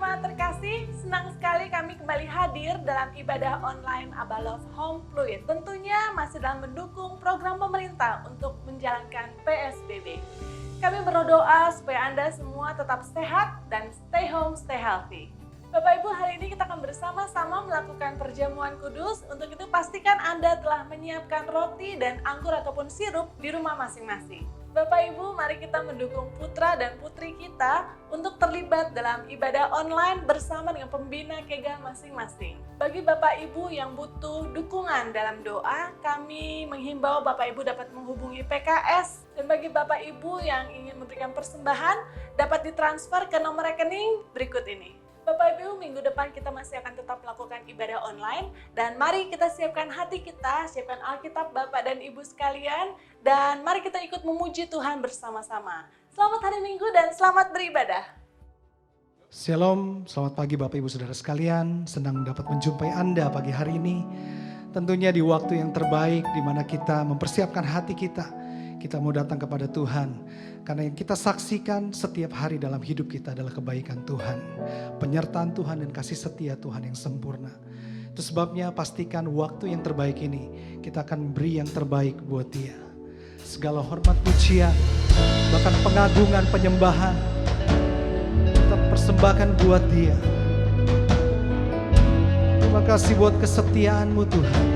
jemaat terkasih, senang sekali kami kembali hadir dalam ibadah online Abba Love Home Fluid. Tentunya masih dalam mendukung program pemerintah untuk menjalankan PSBB. Kami berdoa supaya Anda semua tetap sehat dan stay home, stay healthy. Bapak Ibu, hari ini kita akan bersama-sama melakukan perjamuan kudus. Untuk itu pastikan Anda telah menyiapkan roti dan anggur ataupun sirup di rumah masing-masing. Bapak Ibu, mari kita mendukung putra dan putri kita untuk terlibat dalam ibadah online bersama dengan pembina kega masing-masing. Bagi Bapak Ibu yang butuh dukungan dalam doa, kami menghimbau Bapak Ibu dapat menghubungi PKS. Dan bagi Bapak Ibu yang ingin memberikan persembahan, dapat ditransfer ke nomor rekening berikut ini. Bapak Ibu, minggu depan kita masih akan tetap melakukan ibadah online. Dan mari kita siapkan hati kita, siapkan Alkitab Bapak dan Ibu sekalian. Dan mari kita ikut memuji Tuhan bersama-sama. Selamat hari Minggu dan selamat beribadah. Shalom, selamat pagi Bapak Ibu Saudara sekalian. Senang dapat menjumpai Anda pagi hari ini. Tentunya di waktu yang terbaik di mana kita mempersiapkan hati kita. Kita mau datang kepada Tuhan. Karena yang kita saksikan setiap hari dalam hidup kita adalah kebaikan Tuhan. Penyertaan Tuhan dan kasih setia Tuhan yang sempurna. Itu sebabnya pastikan waktu yang terbaik ini kita akan beri yang terbaik buat Dia. Segala hormat pujian, bahkan pengagungan, penyembahan kita persembahkan buat Dia. Terima kasih buat kesetiaan-Mu Tuhan.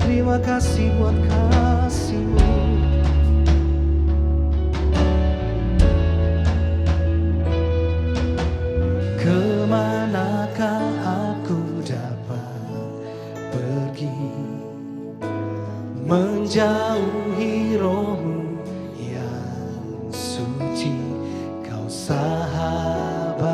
Terima kasih buat kasih-Mu. Kemanakah aku dapat pergi, menjauhi Roh-Mu yang suci, Kau sahabat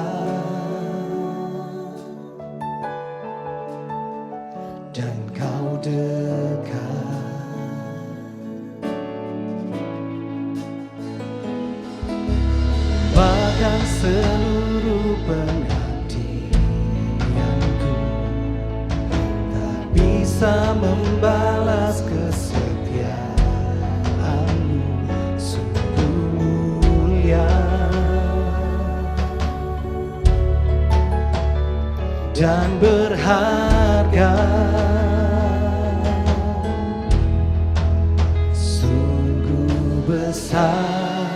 dan Kau dekat. Bahkan seluruh pengabdianku tak bisa membalas kesetiaan-Mu, sungguh mulia dan berharga. Sungguh besar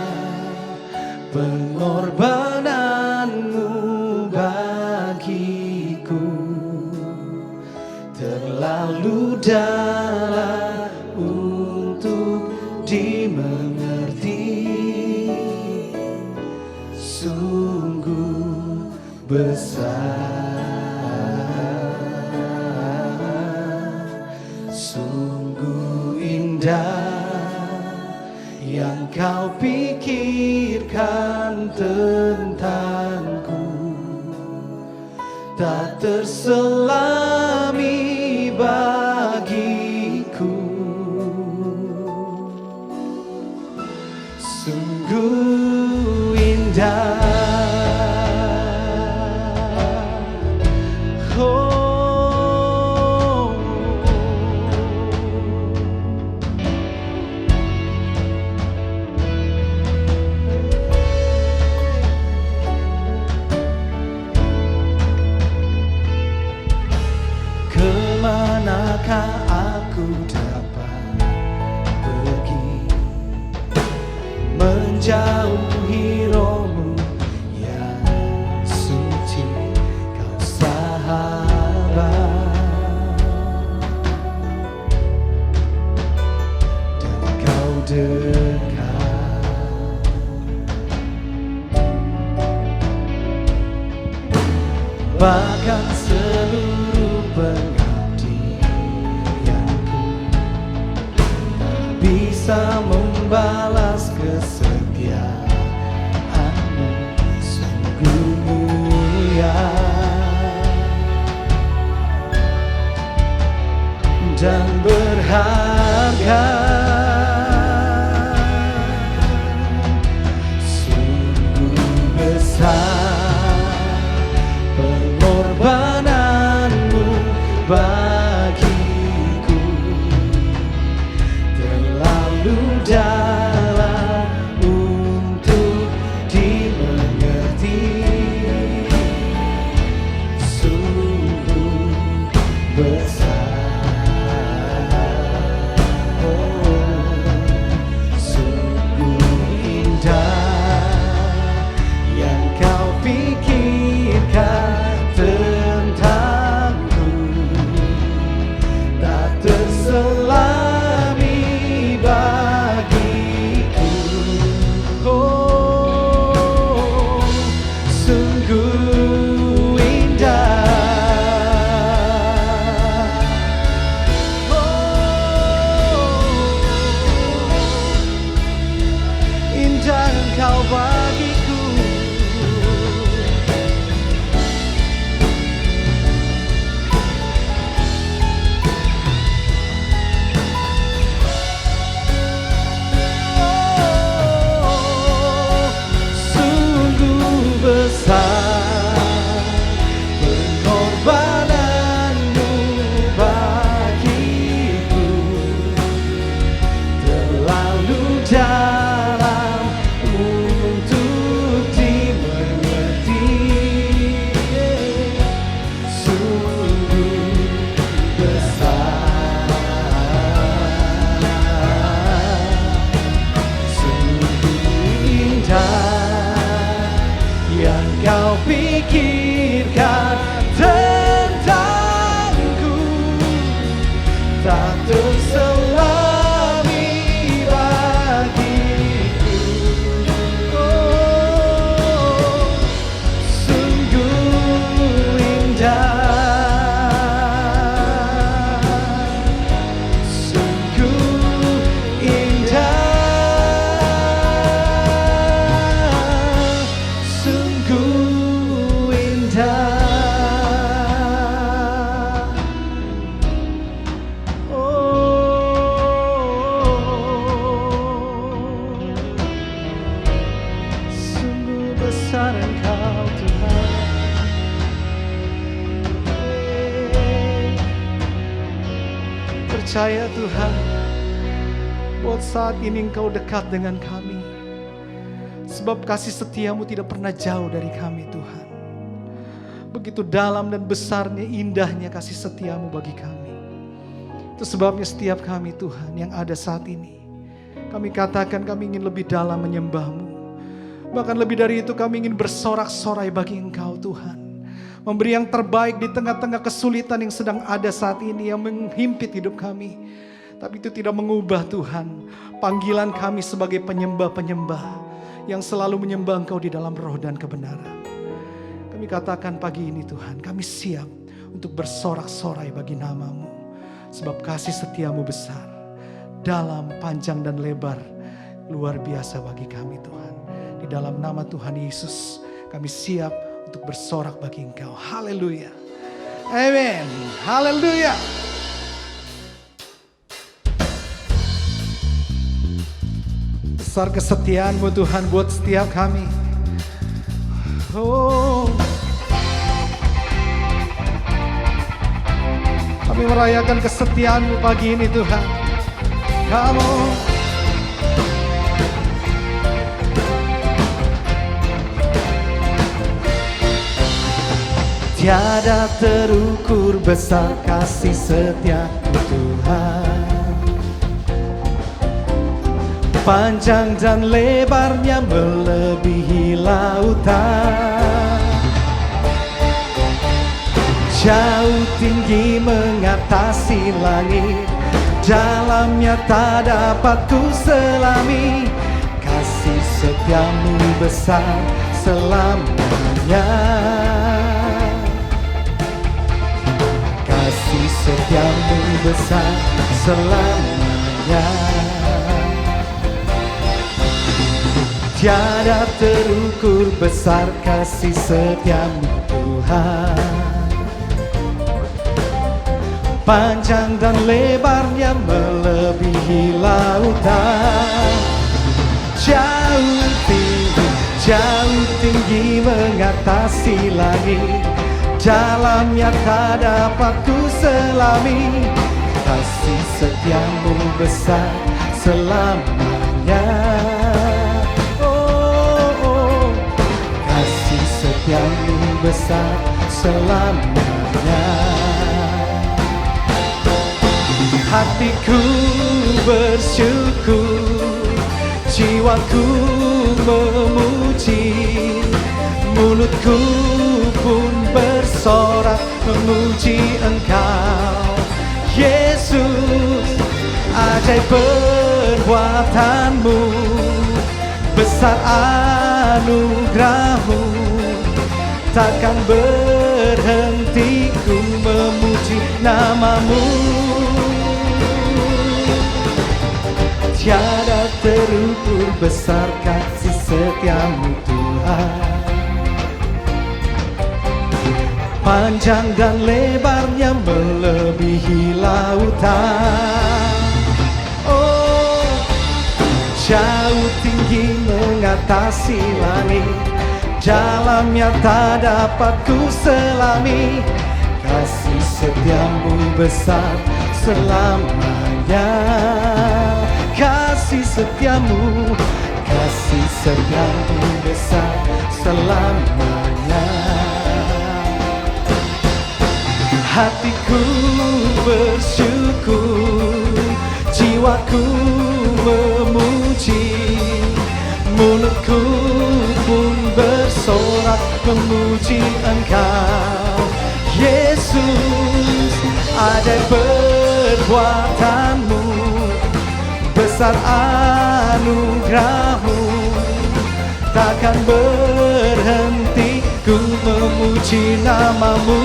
pengorbanan-Mu bagiku, terlalu dalam untuk dimengerti. Sungguh besar, sungguh indah yang Kau pikirkan tentangku, tak terselami bagiku. Sungguh indah. Kemanakah aku dapat pergi, menjauhi Roh-Mu yang suci, Kau sahabat dan Kau dekat. Bahkan seluruh pengabdianku bisa membalas kesetiaan-Mu, sungguh mulia dan berharga. Sungguh besar pengorbanan-Mu bagiku, terlalu dalam pikirkan tentangku, tak terselami bagiku. Oh, sungguh indah, sungguh indah, sungguh indah. Sungguh besar Engkau Tuhan. Percaya Tuhan, buat saat ini Engkau dekat dengan kami. Sebab kasih setiamu tidak pernah jauh dari kami Tuhan. Begitu dalam dan besarnya, indahnya kasih setiamu bagi kami. Itu sebabnya setiap kami Tuhan yang ada saat ini, kami katakan kami ingin lebih dalam menyembah-Mu. Bahkan lebih dari itu kami ingin bersorak-sorai bagi Engkau Tuhan. Memberi yang terbaik di tengah-tengah kesulitan yang sedang ada saat ini, yang menghimpit hidup kami. Tapi itu tidak mengubah Tuhan panggilan kami sebagai penyembah-penyembah yang selalu menyembah Engkau di dalam roh dan kebenaran. Kami katakan pagi ini Tuhan, kami siap untuk bersorak-sorai bagi nama-Mu. Sebab kasih setiamu besar, dalam, panjang, dan lebar, luar biasa bagi kami Tuhan. Di dalam nama Tuhan Yesus, kami siap untuk bersorak bagi Engkau. Haleluya. Amin. Haleluya. Besar kesetiaan-Mu Tuhan buat setiap kami. Oh, kami merayakan kesetiaan-Mu pagi ini Tuhan. Kamu tiada terukur besar kasih setia-Mu Tuhan. Panjang dan lebarnya melebihi lautan. Jauh tinggi mengatasi langit, dalamnya tak dapat ku selami. Kasih setiamu besar selamanya. Kasih setiamu besar selamanya. Tiada terukur besar kasih setiamu Tuhan. Panjang dan lebarnya melebihi lautan. Jauh tinggi mengatasi langit, dalamnya tak dapat ku selami. Kasih setiamu besar selamanya. Oh, kasih setiamu besar selamanya. Hatiku bersyukur, jiwaku memuji, mulutku pun bersorak memuji Engkau, Yesus. Ajaib perbuatan-Mu, besar anugerah-Mu, takkan berhenti ku memuji nama-Mu. Tiada terukur besar kasih setiamu Tuhan. Panjang dan lebarnya melebihi lautan. Oh, jauh tinggi mengatasi langit, dalamnya tak dapat ku selami. Kasih setiamu besar selamanya. Kasih setiamu besar selamanya. Hatiku bersyukur, jiwaku memuji, mulutku pun bersorak dapat memuji Engkau. Yesus, ajaib perbuatan-Mu, besar anugerah-Mu, takkan berhenti ku memuji nama-Mu.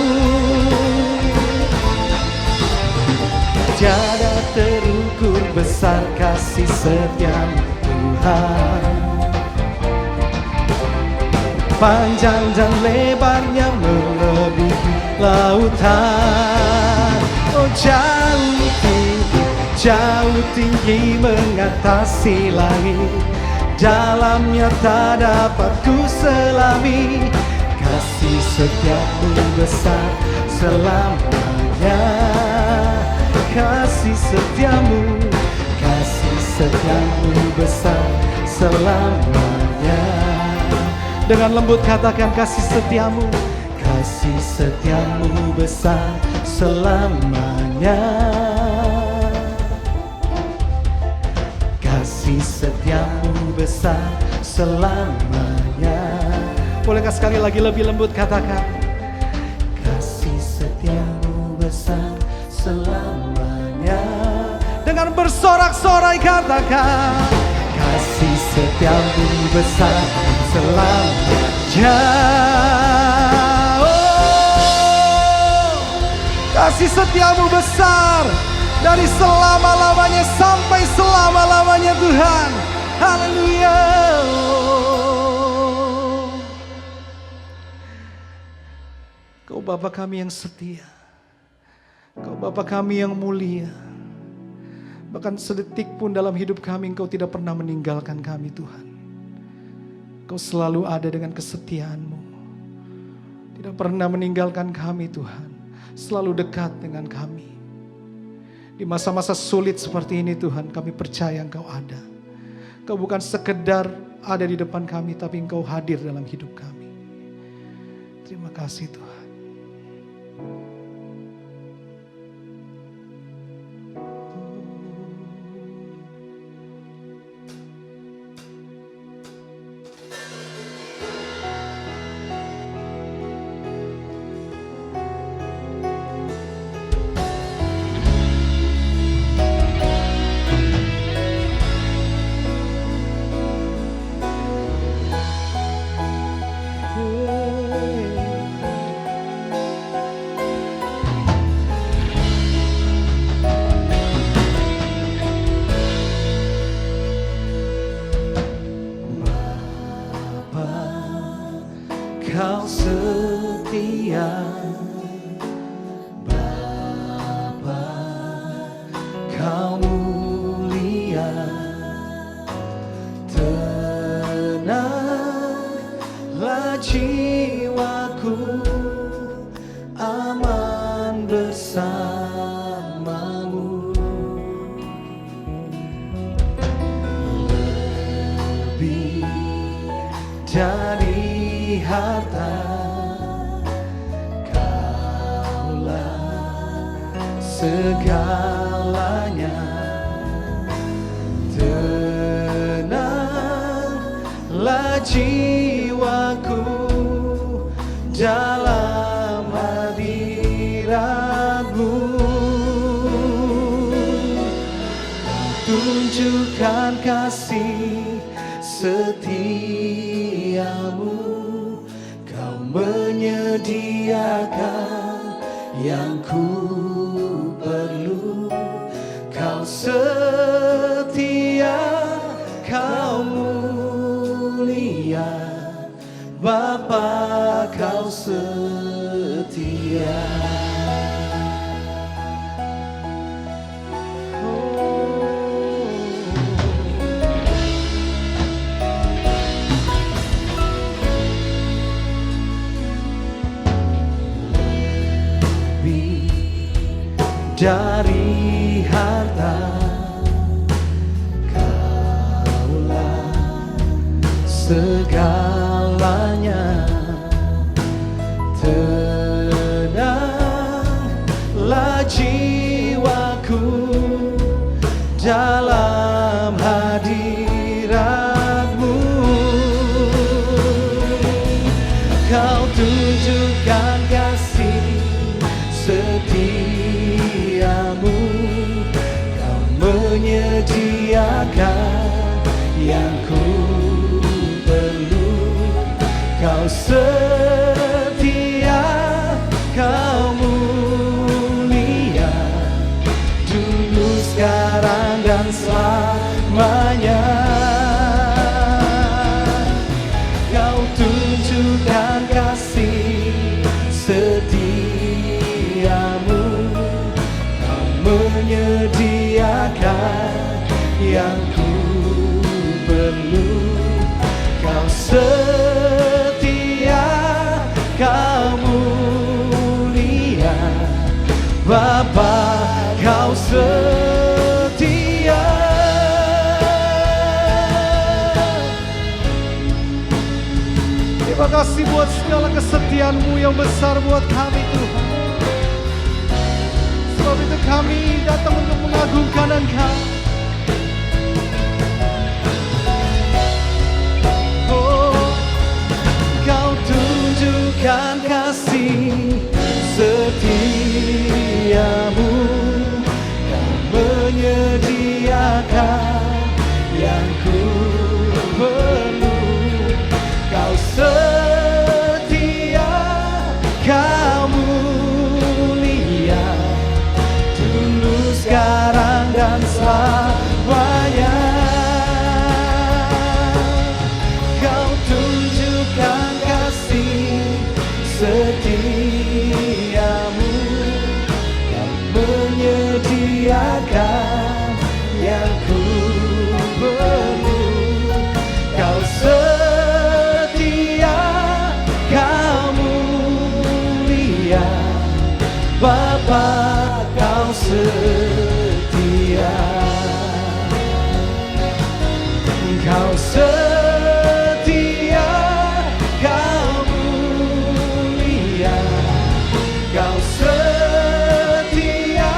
Tiada terukur besar kasih setia-Mu Tuhan, panjang dan lebarnya melebihi lautan. Oh jauh tinggi mengatasi langit, dalamnya tak dapat ku selami. Kasih setia-Mu besar selamanya. Kasih setia-Mu besar selamanya. Dengan lembut katakan kasih setia-Mu besar selamanya. Kasih setia-Mu besar selamanya. Bolehkah sekali lagi lebih lembut katakan kasih setia-Mu besar selamanya. Dengan bersorak-sorai katakan kasih setia-Mu besar selamanya. Oh, kasih setia-Mu besar dari selama-lamanya sampai selama-lamanya Tuhan. Haleluya. Kau Bapa kami yang setia, Kau Bapa kami yang mulia. Bahkan sedetik pun dalam hidup kami Engkau tidak pernah meninggalkan kami Tuhan. Kau selalu ada dengan kesetiaan-Mu, tidak pernah meninggalkan kami Tuhan, selalu dekat dengan kami. Di masa-masa sulit seperti ini Tuhan, kami percaya Engkau ada. Kau bukan sekedar ada di depan kami, tapi Engkau hadir dalam hidup kami. Terima kasih Tuhan. Kau setia, Bapa, Kau mulia, tenanglah jiwaku, aman bersamamu. Lebih dari harta, Kaulah segalanya. Tenanglah jiwaku dalam hadirat-Mu. Tunjukkan kasih setia-Mu, Kau menyediakan yang ku perlu. Kau setia, Kau mulia, Bapa, Kau setia. Dari harta, Kaulah segalanya. Tenanglah jiwaku dalam hadirat-Mu. tunjukkan kasih setiamu, kau menyediakan yang ku perlu. Kau setia, kau mulia, dulu, sekarang, dan selamanya. Kau tunjukkan kasih setiamu, kau menyediakan yang ku perlu. Kau setia, kau mulia, Bapa, kau setia. Terima kasih buat segala kesetiaan-Mu yang besar buat kami, Tuhan. Sebab itu kami datang untuk mengagungkan Engkau. Oh, Kau tunjukkan kasih setiamu, kau menyediakan yang ku perlu. Kau setia, kau mulia, dulu, sekarang, dan selamanya. Kau tunjukkan kasih setiamu, kau menyediakan yang ku perlu. Kau setia, kau mulia, Bapa, kau setia. Kau setia, kau mulia, kau setia,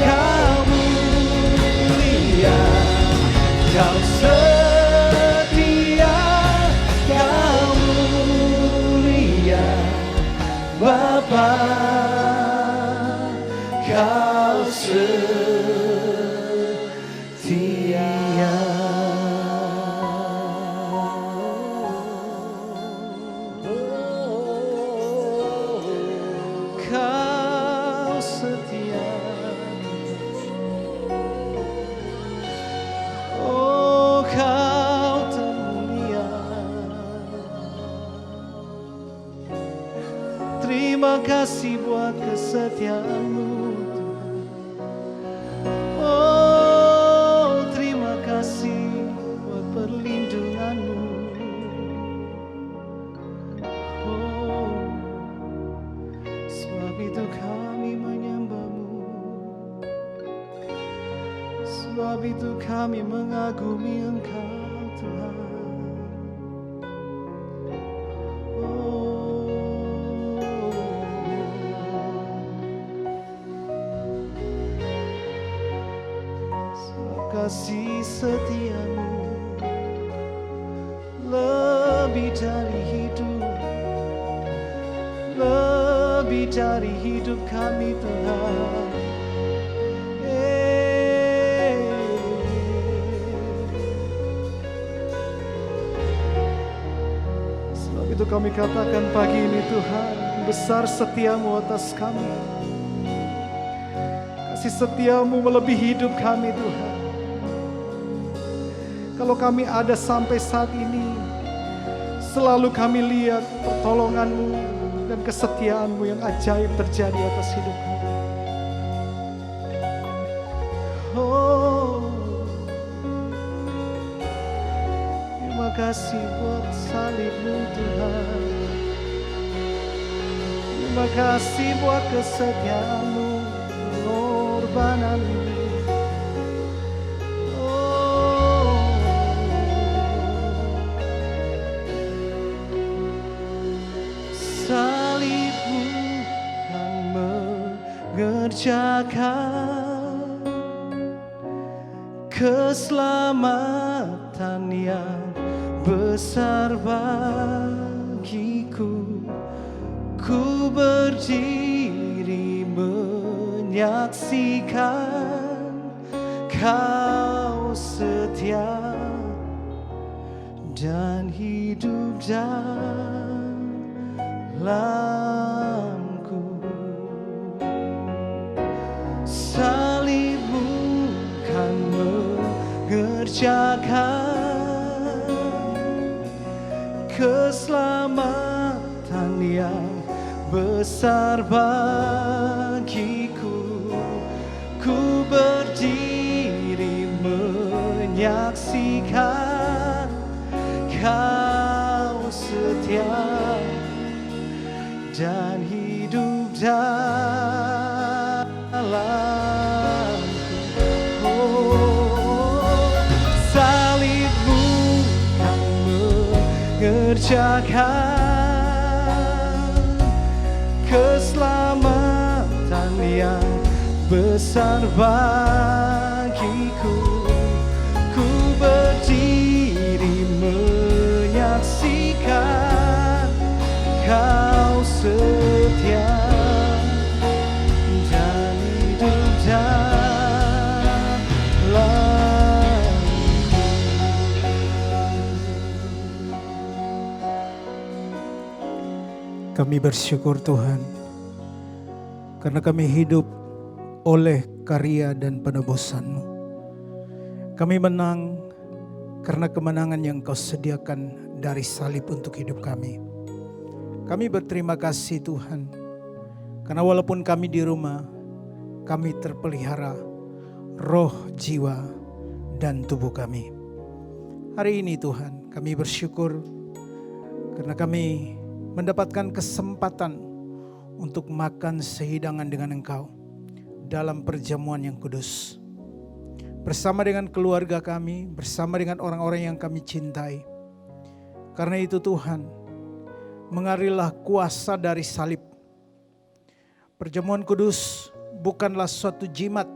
kau mulia, kau setia, kau mulia, Bapa, kau setia. Kau setia, oh kau termulia. Terima kasih buat kesetiaan-Mu, oh terima kasih buat perlindungan-Mu. Sebab itu kami menyembah-Mu, sebab itu kami mengagumi Engkau, Tuhan. Sebab kasih setia-Mu lebih dari hidup, lebih dari hidup kami, Tuhan. Sebab itu kami katakan pagi ini, Tuhan, besar setia-Mu atas kami. Kasih setia-Mu melebihi hidup kami, Tuhan. Kalau kami ada sampai saat ini, selalu kami lihat pertolongan-Mu dan kesetiaan-Mu yang ajaib terjadi atas hidup kami. Oh, terima kasih buat salib-Mu, Tuhan. Terima kasih buat kesetiaan-Mu, pengorbanan-Mu. Salib-Mu yang mengerjakan keselamatan yang besar bagiku. berdiri menyaksikan Kau setia dan hidup dalamku. Salibmu kan mengerjakan keselamatan yang besar bagiku. Ku berdiri menyaksikan Kau setia dan hidup dalamku. Oh, salibmu kan mengerjakan keselamatan yang besar bagiku. Ku berdiri menyaksikan Kau setia dan hidup dalamku. Kami bersyukur Tuhan, karena kami hidup oleh karya dan penebusan-Mu. Kami menang karena kemenangan yang Kau sediakan dari salib untuk hidup kami. Kami berterima kasih Tuhan, karena walaupun kami di rumah, kami terpelihara roh, jiwa, dan tubuh kami. Hari ini Tuhan, kami bersyukur karena kami mendapatkan kesempatan untuk makan sehidangan dengan Engkau dalam perjamuan yang kudus. Bersama dengan keluarga kami, bersama dengan orang-orang yang kami cintai. Karena itu Tuhan, mengarilah kuasa dari salib. Perjamuan kudus bukanlah suatu jimat,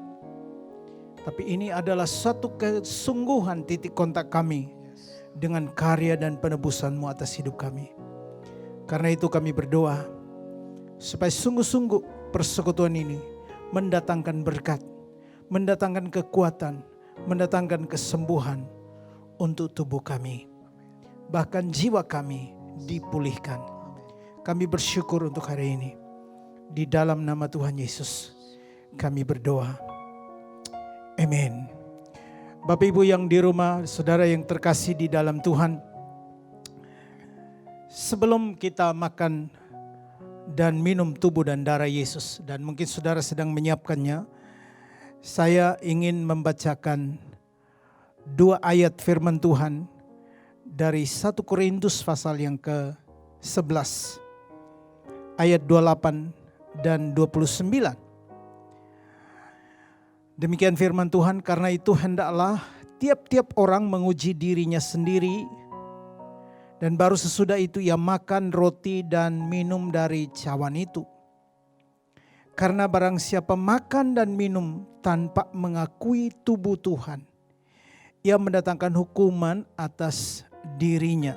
tapi ini adalah suatu kesungguhan titik kontak kami dengan karya dan penebusan-Mu atas hidup kami. Karena itu kami berdoa, supaya sungguh-sungguh persekutuan ini mendatangkan berkat, mendatangkan kekuatan, mendatangkan kesembuhan untuk tubuh kami. Bahkan jiwa kami dipulihkan. Kami bersyukur untuk hari ini. Di dalam nama Tuhan Yesus kami berdoa. Amin. Bapak Ibu yang di rumah, saudara yang terkasih di dalam Tuhan. Sebelum kita makan dan minum tubuh dan darah Yesus, dan mungkin saudara sedang menyiapkannya, saya ingin membacakan 2 ayat firman Tuhan dari 1 Korintus pasal yang ke-11 ayat 28 dan 29. Demikian firman Tuhan, karena itu hendaklah tiap-tiap orang menguji dirinya sendiri, dan baru sesudah itu ia makan roti dan minum dari cawan itu. Karena barang siapa makan dan minum tanpa mengakui tubuh Tuhan, ia mendatangkan hukuman atas dirinya.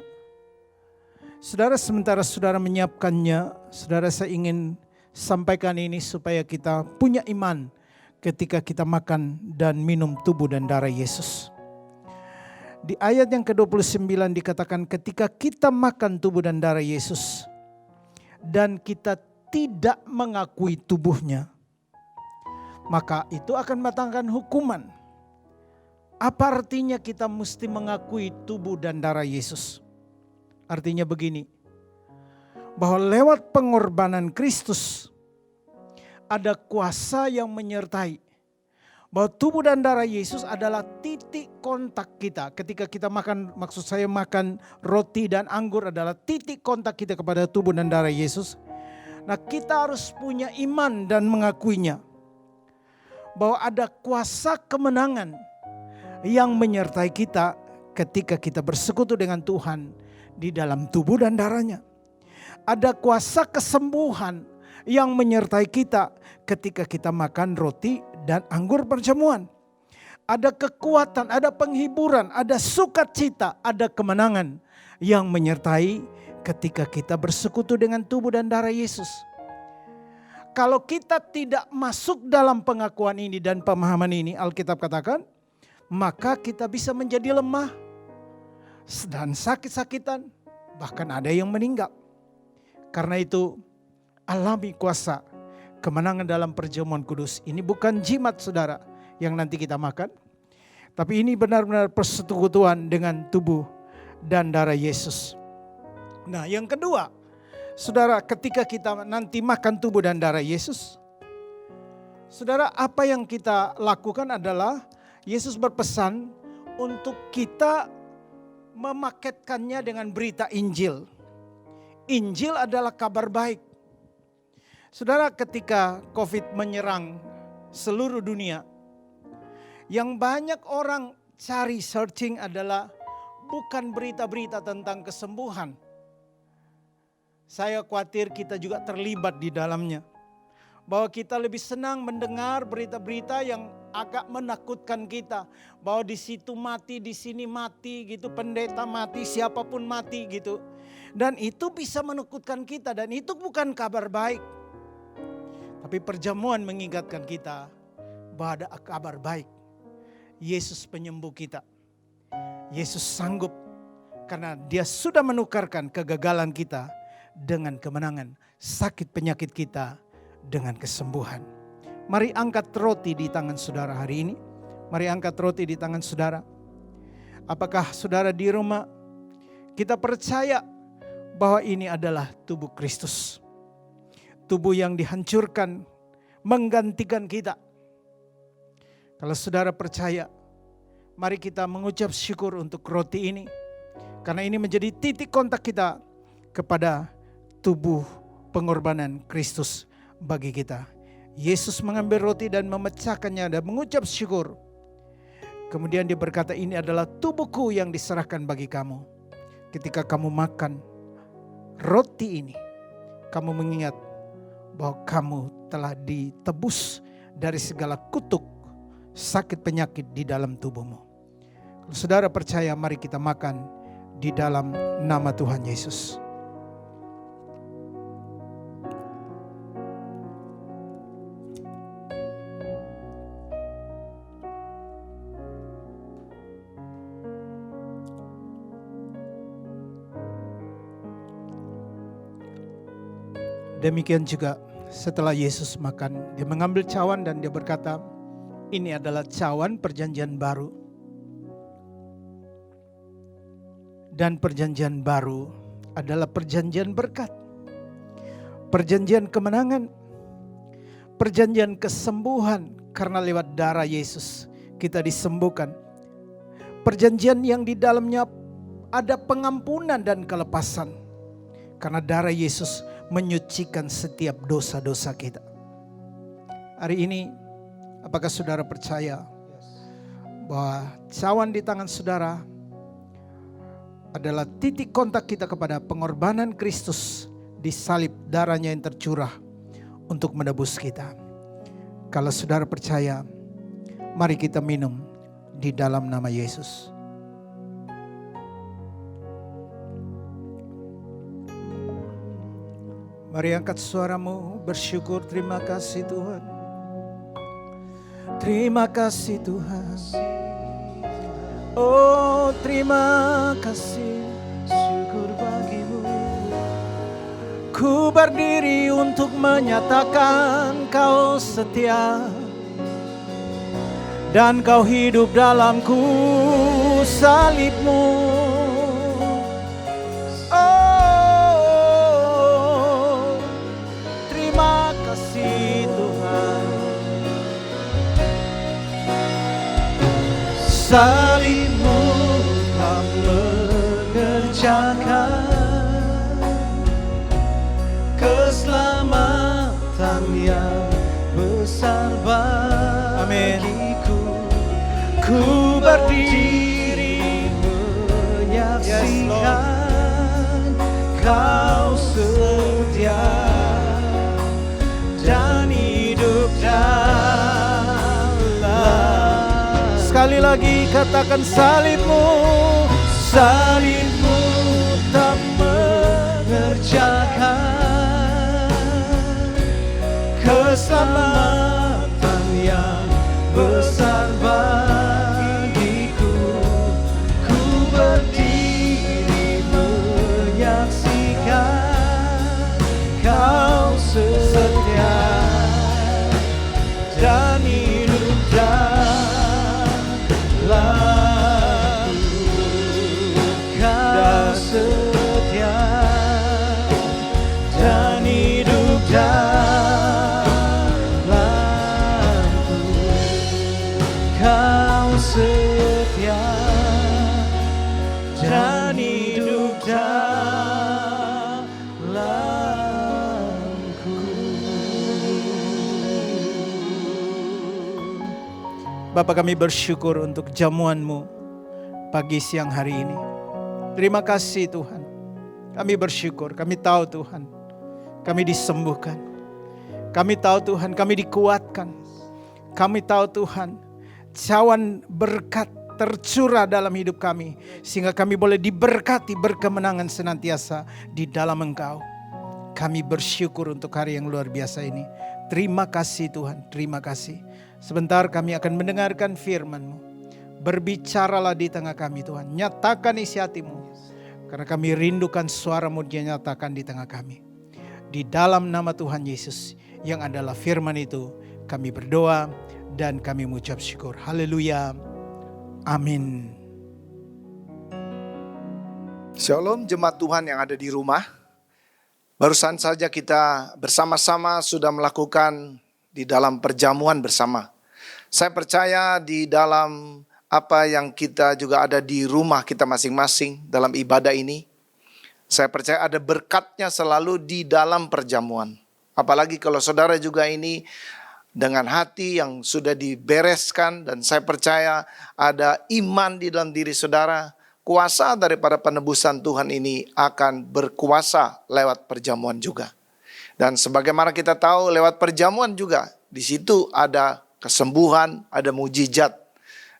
Saudara, sementara saudara menyiapkannya, saudara, saya ingin sampaikan ini supaya kita punya iman ketika kita makan dan minum tubuh dan darah Yesus. Di ayat yang ke-29 dikatakan, ketika kita makan tubuh dan darah Yesus dan kita tidak mengakui tubuhnya, maka itu akan mendatangkan hukuman. Apa artinya kita mesti mengakui tubuh dan darah Yesus? Artinya begini, bahwa lewat pengorbanan Kristus ada kuasa yang menyertai. Bahwa tubuh dan darah Yesus adalah titik kontak kita. Ketika kita makan, maksud saya makan roti dan anggur adalah titik kontak kita kepada tubuh dan darah Yesus. Nah, kita harus punya iman dan mengakuinya. Bahwa ada kuasa kemenangan yang menyertai kita ketika kita bersekutu dengan Tuhan di dalam tubuh dan darahnya. Ada kuasa kesembuhan yang menyertai kita ketika kita makan roti dan anggur perjamuan. Ada kekuatan, ada penghiburan, ada sukacita, ada kemenangan yang menyertai ketika kita bersekutu dengan tubuh dan darah Yesus. Kalau kita tidak masuk dalam pengakuan ini dan pemahaman ini, Alkitab katakan, maka kita bisa menjadi lemah dan sakit-sakitan, bahkan ada yang meninggal. Karena itu, alami kuasa kemenangan dalam perjamuan kudus. Ini bukan jimat saudara yang nanti kita makan, tapi ini benar-benar persekutuan dengan tubuh dan darah Yesus. Nah, yang kedua, saudara, ketika kita nanti makan tubuh dan darah Yesus, saudara, apa yang kita lakukan adalah Yesus berpesan untuk kita memaketkannya dengan berita Injil. Injil adalah kabar baik. Saudara, ketika COVID menyerang seluruh dunia, yang banyak orang cari searching adalah bukan berita-berita tentang kesembuhan. Saya khawatir kita juga terlibat di dalamnya. Bahwa kita lebih senang mendengar berita-berita yang agak menakutkan kita. Bahwa di situ mati, di sini mati gitu, pendeta mati, siapapun mati gitu. Dan itu bisa menakutkan kita dan itu bukan kabar baik. Tapi perjamuan mengingatkan kita bahwa ada kabar baik. Yesus penyembuh kita. Yesus sanggup karena dia sudah menukarkan kegagalan kita dengan kemenangan, sakit penyakit kita dengan kesembuhan. Mari angkat roti di tangan saudara hari ini. Mari angkat roti di tangan saudara. Apakah saudara di rumah kita percaya bahwa ini adalah tubuh Kristus? Tubuh yang dihancurkan menggantikan kita. Kalau saudara percaya, mari kita mengucap syukur untuk roti ini. Karena ini menjadi titik kontak kita kepada tubuh pengorbanan Kristus bagi kita. Yesus mengambil roti dan memecahkannya dan mengucap syukur. Kemudian dia berkata, ini adalah tubuhku yang diserahkan bagi kamu. Ketika kamu makan roti ini, kamu mengingat bahwa kamu telah ditebus dari segala kutuk sakit penyakit di dalam tubuhmu. Kalau saudara percaya, mari kita makan di dalam nama Tuhan Yesus. Demikian juga setelah Yesus makan, dia mengambil cawan dan dia berkata, ini adalah cawan perjanjian baru. Dan perjanjian baru adalah perjanjian berkat. Perjanjian kemenangan. Perjanjian kesembuhan karena lewat darah Yesus kita disembuhkan. Perjanjian yang di dalamnya ada pengampunan dan kelepasan. Karena darah Yesus menyucikan setiap dosa-dosa kita. Hari ini, apakah saudara percaya bahwa cawan di tangan saudara adalah titik kontak kita kepada pengorbanan Kristus di salib, darahnya yang tercurah untuk menebus kita. Kalau saudara percaya, mari kita minum di dalam nama Yesus. Mari angkat suaramu bersyukur. Terima kasih Tuhan. Terima kasih Tuhan. Oh terima kasih. Syukur bagimu. Ku berdiri untuk menyatakan kau setia. Dan kau hidup dalamku, salibmu. Salibmu tak mengerjakan keselamatan yang besar bagiku. Ku berdiri menyaksikan kau setia dan hidup sekali lagi katakan salibmu. Salibmu tak mengerjakan keselamatan yang besar bagiku. Ku berdiri menyaksikan Kau setia dan hidup dalamku. Kau setia dan hidup dalamku. Kau setia dan hidup dalamku. Bapa, kami bersyukur untuk jamuan-Mu pagi siang hari ini. Terima kasih Tuhan. Kami bersyukur, kami tahu Tuhan, kami disembuhkan. Kami tahu Tuhan, kami dikuatkan. Kami tahu Tuhan, cawan berkat tercurah dalam hidup kami. Sehingga kami boleh diberkati berkemenangan senantiasa di dalam Engkau. Kami bersyukur untuk hari yang luar biasa ini. Terima kasih Tuhan, terima kasih. Sebentar kami akan mendengarkan firman-Mu. Berbicaralah di tengah kami Tuhan. Nyatakan isi hati-Mu. Karena kami rindukan suara-Mu dinyatakan di tengah kami. Di dalam nama Tuhan Yesus yang adalah firman itu, kami berdoa dan kami mengucap syukur. Haleluya. Amin. Shalom jemaat Tuhan yang ada di rumah. Barusan saja kita bersama-sama sudah melakukan di dalam perjamuan bersama. Saya percaya di dalam apa yang kita juga ada di rumah kita masing-masing dalam ibadah ini, saya percaya ada berkatnya selalu di dalam perjamuan. Apalagi kalau saudara juga ini dengan hati yang sudah dibereskan, dan saya percaya ada iman di dalam diri saudara, kuasa daripada penebusan Tuhan ini akan berkuasa lewat perjamuan juga. Dan sebagaimana kita tahu lewat perjamuan juga, di situ ada kesembuhan, ada mujizat.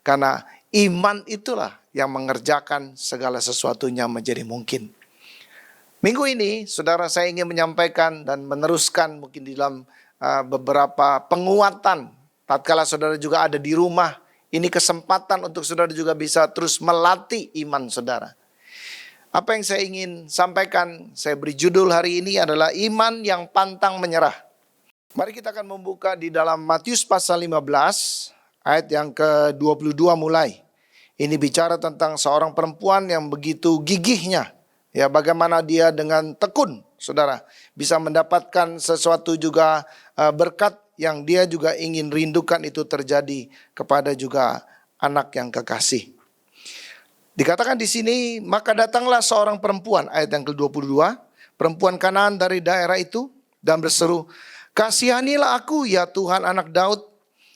Karena iman itulah yang mengerjakan segala sesuatunya menjadi mungkin. Minggu ini, saudara, saya ingin menyampaikan dan meneruskan mungkin di dalam beberapa penguatan. Tatkala saudara juga ada di rumah, ini kesempatan untuk saudara juga bisa terus melatih iman saudara. Apa yang saya ingin sampaikan, saya beri judul hari ini adalah iman yang pantang menyerah. Mari kita akan membuka di dalam Matius pasal 15, ayat yang ke-22 mulai. Ini bicara tentang seorang perempuan yang begitu gigihnya. Ya, bagaimana dia dengan tekun, saudara, bisa mendapatkan sesuatu juga berkat yang dia juga ingin rindukan itu terjadi kepada juga anak yang kekasih. Dikatakan di sini, maka datanglah seorang perempuan, ayat yang ke-22, perempuan Kanaan dari daerah itu, dan berseru, "Kasihanilah aku ya Tuhan anak Daud,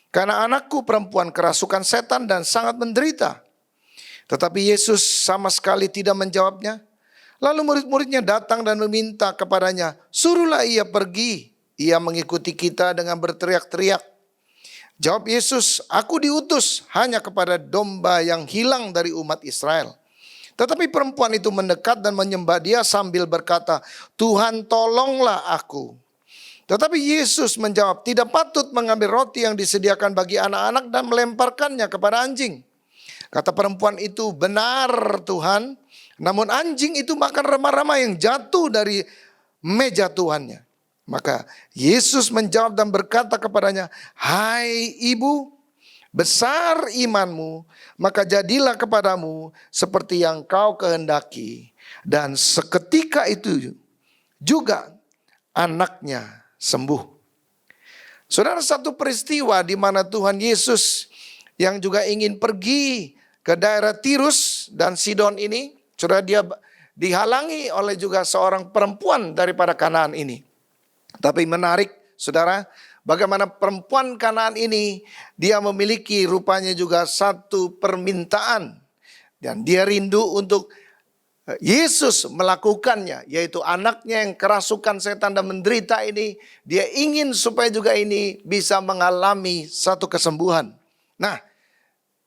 karena anakku perempuan kerasukan setan dan sangat menderita." Tetapi Yesus sama sekali tidak menjawabnya. Lalu murid-muridnya datang dan meminta kepadanya, "Suruhlah ia pergi." Ia mengikuti kita dengan berteriak-teriak. Jawab Yesus, "Aku diutus hanya kepada domba yang hilang dari umat Israel." Tetapi perempuan itu mendekat dan menyembah dia sambil berkata, "Tuhan, tolonglah aku." Tetapi Yesus menjawab, "Tidak patut mengambil roti yang disediakan bagi anak-anak dan melemparkannya kepada anjing." Kata perempuan itu, "Benar Tuhan, namun anjing itu makan remah-remah yang jatuh dari meja tuannya." Maka Yesus menjawab dan berkata kepadanya, "Hai ibu, besar imanmu, maka jadilah kepadamu seperti yang kau kehendaki." Dan seketika itu juga anaknya sembuh. Saudara, satu peristiwa di mana Tuhan Yesus yang juga ingin pergi ke daerah Tirus dan Sidon ini, saudara, dia dihalangi oleh juga seorang perempuan daripada Kanaan ini. Tapi menarik, saudara, bagaimana perempuan Kanaan ini, dia memiliki rupanya juga satu permintaan. Dan dia rindu untuk Yesus melakukannya, yaitu anaknya yang kerasukan setan dan menderita ini, dia ingin supaya juga ini bisa mengalami satu kesembuhan. Nah,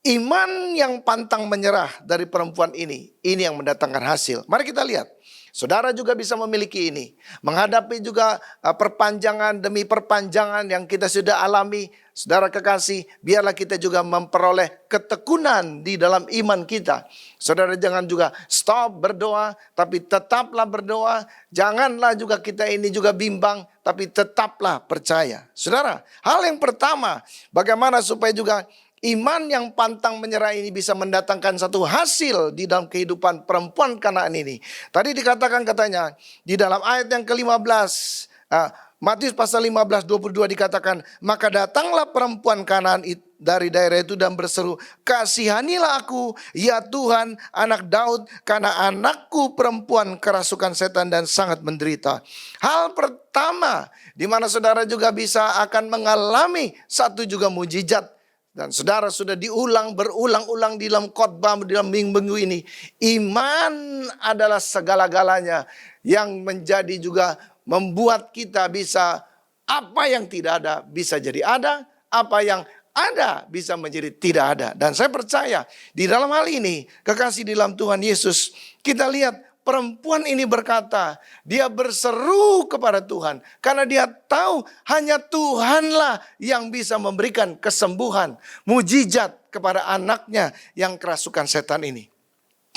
iman yang pantang menyerah dari perempuan ini yang mendatangkan hasil. Mari kita lihat. Saudara juga bisa memiliki ini. Menghadapi juga perpanjangan demi perpanjangan yang kita sudah alami. Saudara kekasih, biarlah kita juga memperoleh ketekunan di dalam iman kita. Saudara jangan juga stop berdoa, tapi tetaplah berdoa. Janganlah juga kita ini juga bimbang, tapi tetaplah percaya. Saudara, hal yang pertama, bagaimana supaya juga iman yang pantang menyerah ini bisa mendatangkan satu hasil di dalam kehidupan perempuan Kanaan ini. Tadi dikatakan katanya di dalam ayat yang ke-15, Matius pasal 15, 22 dikatakan, maka datanglah perempuan Kanaan dari daerah itu dan berseru, kasihanilah aku, ya Tuhan, anak Daud, karena anakku perempuan kerasukan setan dan sangat menderita. Hal pertama, di mana saudara juga bisa akan mengalami satu juga mujizat. Dan saudara sudah berulang-ulang di dalam khotbah, di dalam minggu ini. Iman adalah segala-galanya yang menjadi juga membuat kita bisa, apa yang tidak ada bisa jadi ada, apa yang ada bisa menjadi tidak ada. Dan saya percaya di dalam hal ini, kekasih di dalam Tuhan Yesus, kita lihat perempuan ini berkata, dia berseru kepada Tuhan. Karena dia tahu hanya Tuhanlah yang bisa memberikan kesembuhan, mujizat kepada anaknya yang kerasukan setan ini.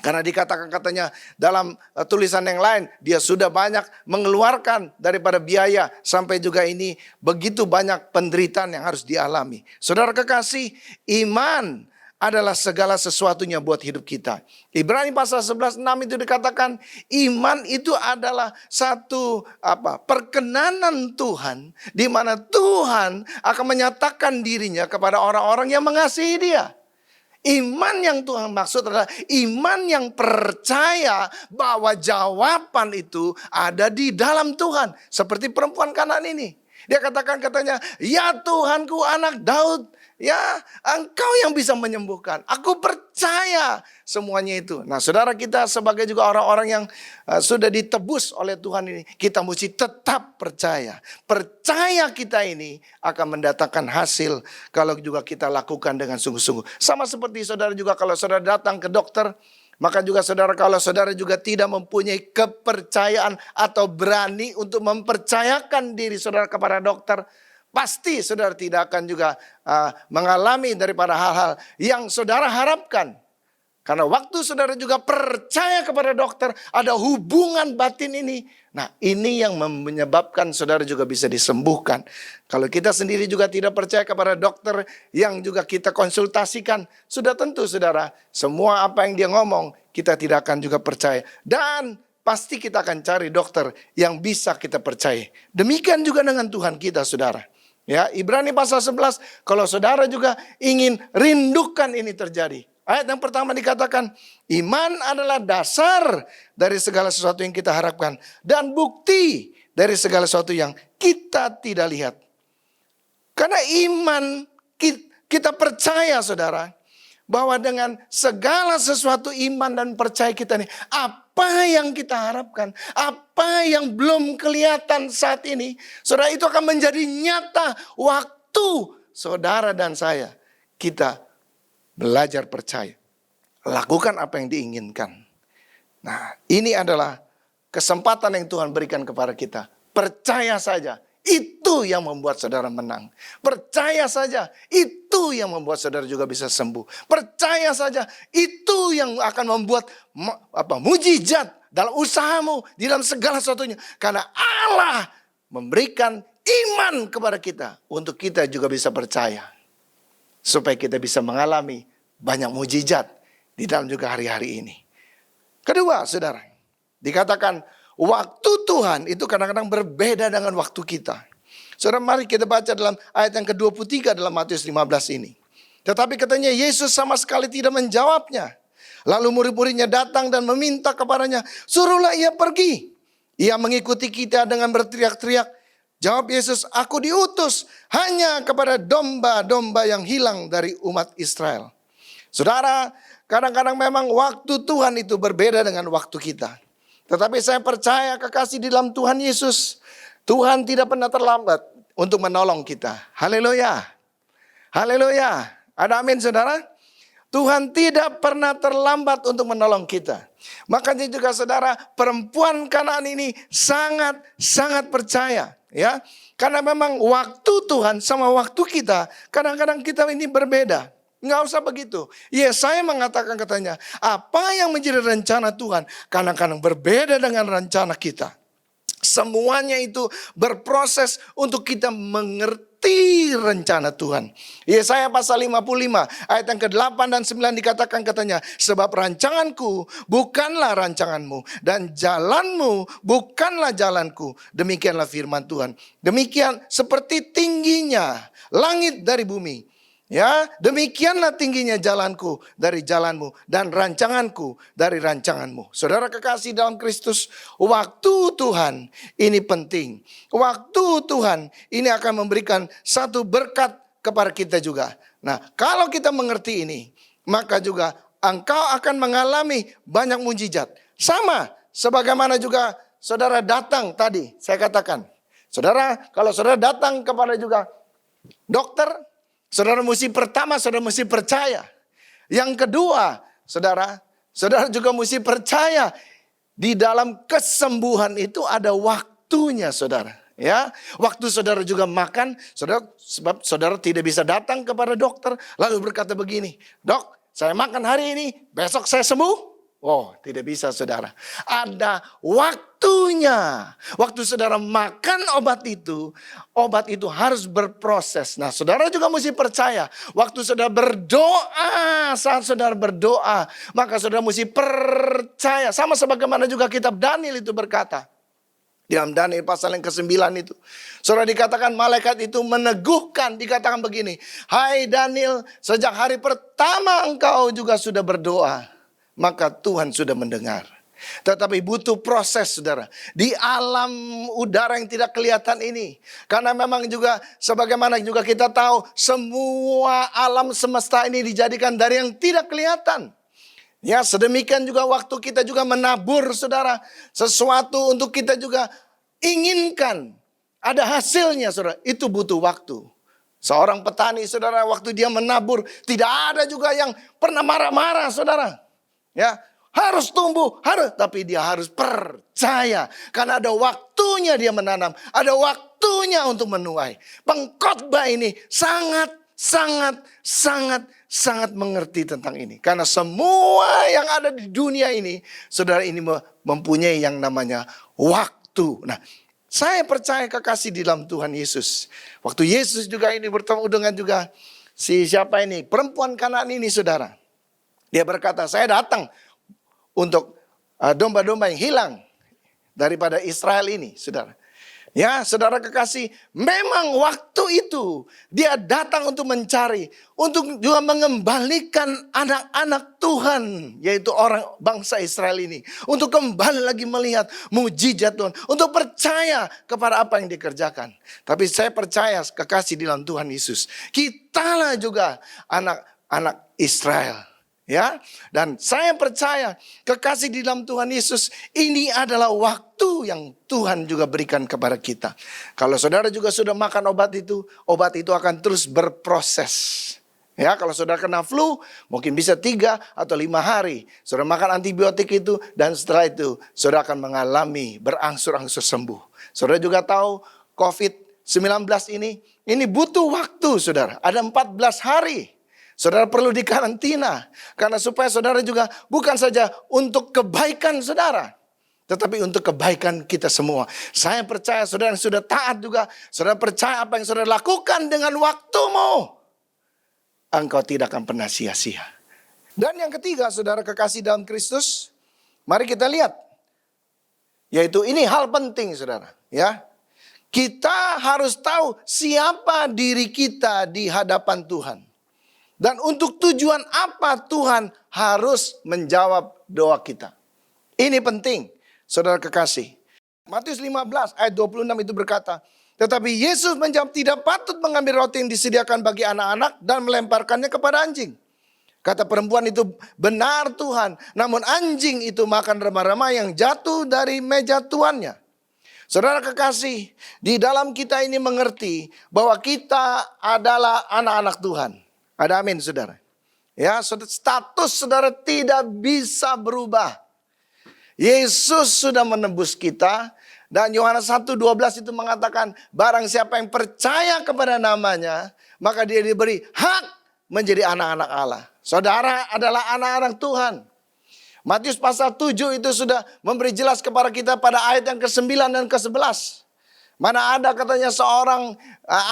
Karena dikatakan katanya dalam tulisan yang lain, dia sudah banyak mengeluarkan daripada biaya sampai juga ini begitu banyak penderitaan yang harus dialami. Saudara kekasih, iman adalah segala sesuatunya buat hidup kita. Ibrani pasal 11:6 itu dikatakan iman itu adalah satu perkenanan Tuhan, di mana Tuhan akan menyatakan dirinya kepada orang-orang yang mengasihi Dia. Iman yang Tuhan maksud adalah iman yang percaya bahwa jawaban itu ada di dalam Tuhan. Seperti perempuan Kanaan ini. Dia katakan katanya, ya Tuhanku anak Daud, ya Engkau yang bisa menyembuhkan. Aku percaya semuanya itu. Nah saudara, kita sebagai juga orang-orang yang sudah ditebus oleh Tuhan ini, kita mesti tetap percaya. Percaya kita ini akan mendatangkan hasil kalau juga kita lakukan dengan sungguh-sungguh. Sama seperti saudara juga kalau saudara datang ke dokter, maka juga saudara kalau saudara juga tidak mempunyai kepercayaan atau berani untuk mempercayakan diri saudara kepada dokter, pasti saudara tidak akan juga mengalami daripada hal-hal yang saudara harapkan. Karena waktu saudara juga percaya kepada dokter, ada hubungan batin ini. Nah ini yang menyebabkan saudara juga bisa disembuhkan. Kalau kita sendiri juga tidak percaya kepada dokter yang juga kita konsultasikan, sudah tentu saudara, semua apa yang dia ngomong kita tidak akan juga percaya. Dan pasti kita akan cari dokter yang bisa kita percaya. Demikian juga dengan Tuhan kita saudara. Ya, Ibrani pasal 11, kalau saudara juga ingin rindukan ini terjadi. Ayat yang pertama dikatakan, iman adalah dasar dari segala sesuatu yang kita harapkan. Dan bukti dari segala sesuatu yang kita tidak lihat. Karena iman, kita percaya saudara, bahwa dengan segala sesuatu iman dan percaya kita ini, apa yang kita harapkan, apa yang belum kelihatan saat ini, saudara, itu akan menjadi nyata waktu saudara dan saya, kita belajar percaya. Lakukan apa yang diinginkan. Nah, ini adalah kesempatan yang Tuhan berikan kepada kita. Percaya saja. Itu yang membuat saudara menang. Percaya saja. Itu yang membuat saudara juga bisa sembuh. Percaya saja. Itu yang akan membuat mujizat dalam usahamu, di dalam segala sesuatunya. Karena Allah memberikan iman kepada kita untuk kita juga bisa percaya. Supaya kita bisa mengalami banyak mujizat di dalam juga hari-hari ini. Kedua, saudara, dikatakan waktu Tuhan itu kadang-kadang berbeda dengan waktu kita. Saudara, mari kita baca dalam ayat yang ke-23 dalam Matius 15 ini. Tetapi katanya Yesus sama sekali tidak menjawabnya. Lalu murid-muridnya datang dan meminta kepadanya, suruhlah ia pergi. Ia mengikuti kita dengan berteriak-teriak. Jawab Yesus, aku diutus hanya kepada domba-domba yang hilang dari umat Israel. Saudara, kadang-kadang memang waktu Tuhan itu berbeda dengan waktu kita. Tetapi saya percaya kekasih di dalam Tuhan Yesus, Tuhan tidak pernah terlambat untuk menolong kita. Haleluya. Haleluya. Ada amin saudara? Tuhan tidak pernah terlambat untuk menolong kita. Makanya juga saudara, perempuan Kanaan ini sangat percaya. Ya, karena memang waktu Tuhan sama waktu kita, kadang-kadang kita ini berbeda. Nggak usah begitu. Yesaya mengatakan katanya, apa yang menjadi rencana Tuhan kadang-kadang berbeda dengan rencana kita. Semuanya itu berproses untuk kita mengerti rencana Tuhan. Yesaya pasal 55 ayat yang ke-8 dan 9 dikatakan katanya, sebab rancanganku bukanlah rancanganmu dan jalanmu bukanlah jalanku. Demikianlah firman Tuhan. Demikian seperti tingginya langit dari bumi. Ya, demikianlah tingginya jalanku dari jalanmu dan rancanganku dari rancanganmu. Saudara kekasih dalam Kristus, waktu Tuhan ini penting. Waktu Tuhan ini akan memberikan satu berkat kepada kita juga. Nah, kalau kita mengerti ini, maka juga engkau akan mengalami banyak mujizat. Sama sebagaimana juga saudara datang tadi, saya katakan. Saudara, kalau saudara datang kepada juga dokter, saudara mesti pertama, saudara mesti percaya. Yang kedua, saudara juga mesti percaya di dalam kesembuhan itu ada waktunya, saudara. Ya, waktu saudara juga makan, sebab saudara tidak bisa datang kepada dokter lalu berkata begini, dok, saya makan hari ini, besok saya sembuh. Oh, tidak bisa saudara. Ada waktunya. Waktu saudara makan obat itu harus berproses. Nah, saudara juga mesti percaya. Waktu saudara berdoa, saat saudara berdoa, maka saudara mesti percaya. Sama sebagaimana juga kitab Daniel itu berkata. Di dalam Daniel pasal yang ke-9 itu. Saudara dikatakan malaikat itu meneguhkan, dikatakan begini. Hai Daniel, sejak hari pertama engkau juga sudah berdoa. Maka Tuhan sudah mendengar. Tetapi butuh proses saudara. Di alam udara yang tidak kelihatan ini. Karena memang juga sebagaimana juga kita tahu. Semua alam semesta ini dijadikan dari yang tidak kelihatan. Ya, sedemikian juga waktu kita juga menabur saudara. Sesuatu untuk kita juga inginkan. Ada hasilnya saudara. Itu butuh waktu. Seorang petani saudara waktu dia menabur. Tidak ada juga yang pernah marah-marah saudara. Ya, harus tumbuh, tapi dia harus percaya karena ada waktunya dia menanam, ada waktunya untuk menuai. Pengkhotbah ini sangat mengerti tentang ini karena semua yang ada di dunia ini, saudara ini mempunyai yang namanya waktu. Nah, saya percaya kekasih di dalam Tuhan Yesus. Waktu Yesus juga ini bertemu dengan juga siapa ini, perempuan Kanaan ini saudara. Dia berkata, saya datang untuk domba-domba yang hilang daripada Israel ini, saudara. Ya, saudara kekasih, memang waktu itu dia datang untuk mencari, untuk juga mengembalikan anak-anak Tuhan, yaitu orang bangsa Israel ini. Untuk kembali lagi melihat mujizat Tuhan, untuk percaya kepada apa yang dikerjakan. Tapi saya percaya kekasih di dalam Tuhan Yesus, kitalah juga anak-anak Israel. Ya, dan saya percaya kekasih di dalam Tuhan Yesus ini adalah waktu yang Tuhan juga berikan kepada kita. Kalau saudara juga sudah makan obat itu akan terus berproses. Ya, kalau saudara kena flu mungkin bisa 3 atau 5 hari. Saudara makan antibiotik itu dan setelah itu saudara akan mengalami berangsur-angsur sembuh. Saudara juga tahu COVID-19 ini butuh waktu saudara. Ada 14 hari. Saudara perlu dikarantina. Karena supaya saudara juga bukan saja untuk kebaikan saudara. Tetapi untuk kebaikan kita semua. Saya percaya saudara yang sudah taat juga. Saudara percaya apa yang saudara lakukan dengan waktumu. Engkau tidak akan pernah sia-sia. Dan yang ketiga saudara kekasih dalam Kristus. Mari kita lihat. Yaitu ini hal penting saudara. Ya, kita harus tahu siapa diri kita di hadapan Tuhan. Dan untuk tujuan apa Tuhan harus menjawab doa kita. Ini penting, saudara kekasih. Matius 15 ayat 26 itu berkata, tetapi Yesus menjawab tidak patut mengambil roti yang disediakan bagi anak-anak dan melemparkannya kepada anjing. Kata perempuan itu, benar Tuhan, namun anjing itu makan remah-remah yang jatuh dari meja tuannya. Saudara kekasih, di dalam kita ini mengerti bahwa kita adalah anak-anak Tuhan. Ada amin saudara. Ya, status saudara tidak bisa berubah. Yesus sudah menebus kita. Dan Yohanes 1:12 itu mengatakan, barang siapa yang percaya kepada namanya, maka dia diberi hak menjadi anak-anak Allah. Saudara adalah anak-anak Tuhan. Matius pasal 7 itu sudah memberi jelas kepada kita pada ayat yang ke-9 dan ke-11. Mana ada katanya seorang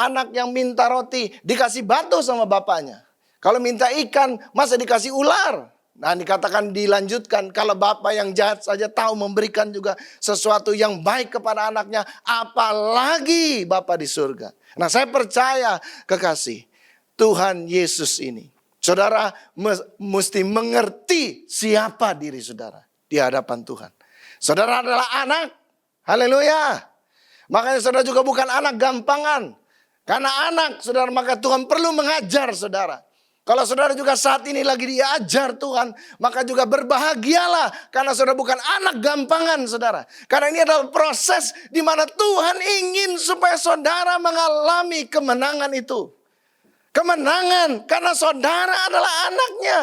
anak yang minta roti dikasih batu sama bapaknya. Kalau minta ikan masa dikasih ular. Nah, dikatakan dilanjutkan, kalau bapak yang jahat saja tahu memberikan juga sesuatu yang baik kepada anaknya, apalagi bapak di surga. Nah, saya percaya kekasih, Tuhan Yesus ini, saudara mesti mengerti siapa diri saudara di hadapan Tuhan. Saudara adalah anak, haleluya. Makanya saudara juga bukan anak gampangan. Karena anak saudara, maka Tuhan perlu mengajar saudara. Kalau saudara juga saat ini lagi diajar Tuhan, maka juga berbahagialah karena saudara bukan anak gampangan saudara. Karena ini adalah proses di mana Tuhan ingin supaya saudara mengalami kemenangan itu. Kemenangan karena saudara adalah anaknya.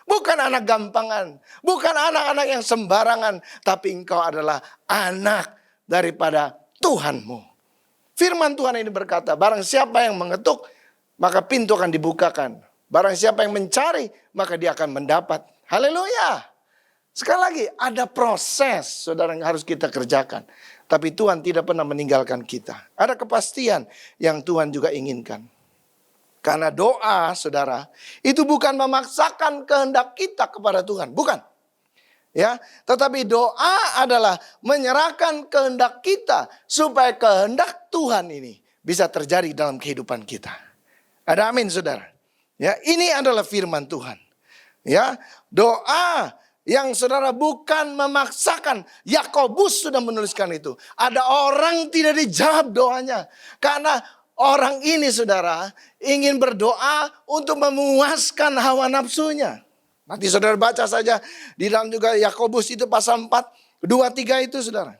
Bukan anak gampangan, bukan anak-anak yang sembarangan, tapi engkau adalah anak daripada Tuhanmu. Firman Tuhan ini berkata, barang siapa yang mengetuk, maka pintu akan dibukakan. Barang siapa yang mencari, maka dia akan mendapat. Haleluya. Sekali lagi, ada proses saudara yang harus kita kerjakan. Tapi Tuhan tidak pernah meninggalkan kita. Ada kepastian yang Tuhan juga inginkan. Karena doa saudara, itu bukan memaksakan kehendak kita kepada Tuhan. Bukan. Ya, tetapi doa adalah menyerahkan kehendak kita supaya kehendak Tuhan ini bisa terjadi dalam kehidupan kita. Ada amin saudara. Ya, ini adalah firman Tuhan. Ya, doa yang saudara bukan memaksakan. Yakobus sudah menuliskan itu. Ada orang tidak dijawab doanya karena orang ini saudara ingin berdoa untuk memuaskan hawa nafsunya. Nanti saudara baca saja di dalam juga Yakobus itu pasal 4, 2, 3 itu saudara.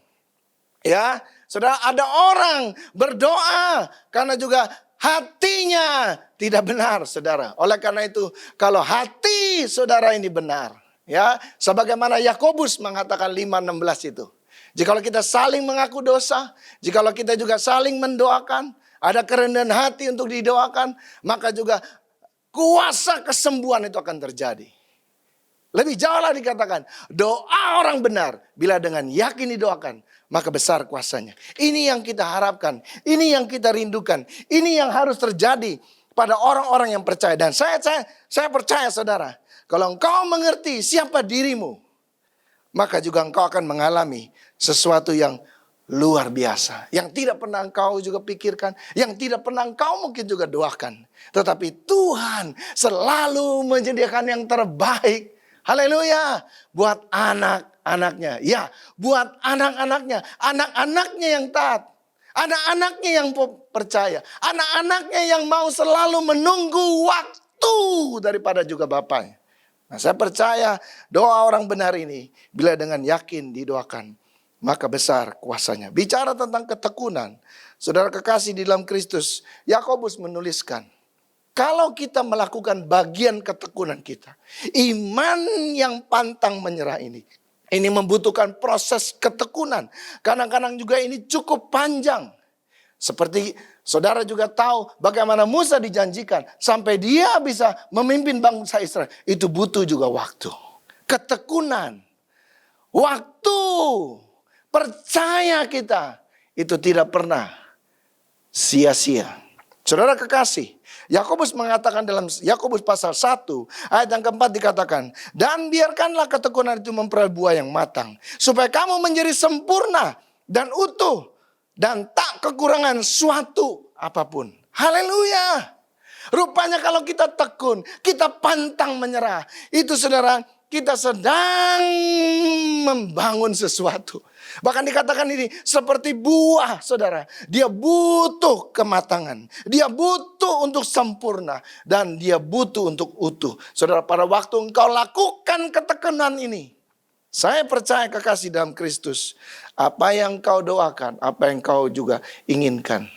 Ya, saudara ada orang berdoa karena juga hatinya tidak benar saudara. Oleh karena itu kalau hati saudara ini benar. Ya, sebagaimana Yakobus mengatakan 5:16 itu. Jikalau kita saling mengaku dosa, jikalau kita juga saling mendoakan, ada kerendahan hati untuk didoakan, maka juga kuasa kesembuhan itu akan terjadi. Lebih jauh lah dikatakan, doa orang benar bila dengan yakin didoakan, maka besar kuasanya. Ini yang kita harapkan, ini yang kita rindukan, ini yang harus terjadi pada orang-orang yang percaya. Dan saya percaya saudara, kalau engkau mengerti siapa dirimu, maka juga engkau akan mengalami sesuatu yang luar biasa. Yang tidak pernah engkau juga pikirkan, yang tidak pernah engkau mungkin juga doakan. Tetapi Tuhan selalu menyediakan yang terbaik. Haleluya, buat anak-anaknya. Ya, buat anak-anaknya. Anak-anaknya yang taat. Anak-anaknya yang percaya. Anak-anaknya yang mau selalu menunggu waktu daripada juga bapaknya. Nah, saya percaya doa orang benar ini bila dengan yakin didoakan, maka besar kuasanya. Bicara tentang ketekunan, saudara kekasih di dalam Kristus, Yakobus menuliskan, kalau kita melakukan bagian ketekunan kita, iman yang pantang menyerah ini membutuhkan proses ketekunan. Kadang-kadang juga ini cukup panjang. Seperti saudara juga tahu bagaimana Musa dijanjikan sampai dia bisa memimpin bangsa Israel. Itu butuh juga waktu. Ketekunan. Waktu. Percaya kita. Itu tidak pernah sia-sia. Saudara kekasih, Yakobus mengatakan dalam Yakobus pasal 1 ayat yang keempat dikatakan, dan biarkanlah ketekunan itu memperoleh buah yang matang, supaya kamu menjadi sempurna dan utuh dan tak kekurangan suatu apapun. Haleluya. Rupanya kalau kita tekun, kita pantang menyerah, itu saudara, kita sedang membangun sesuatu. Bahkan dikatakan ini seperti buah saudara. Dia butuh kematangan. Dia butuh untuk sempurna. Dan dia butuh untuk utuh. Saudara, pada waktu engkau lakukan ketekunan ini, saya percaya kekasih dalam Kristus, apa yang kau doakan, apa yang kau juga inginkan,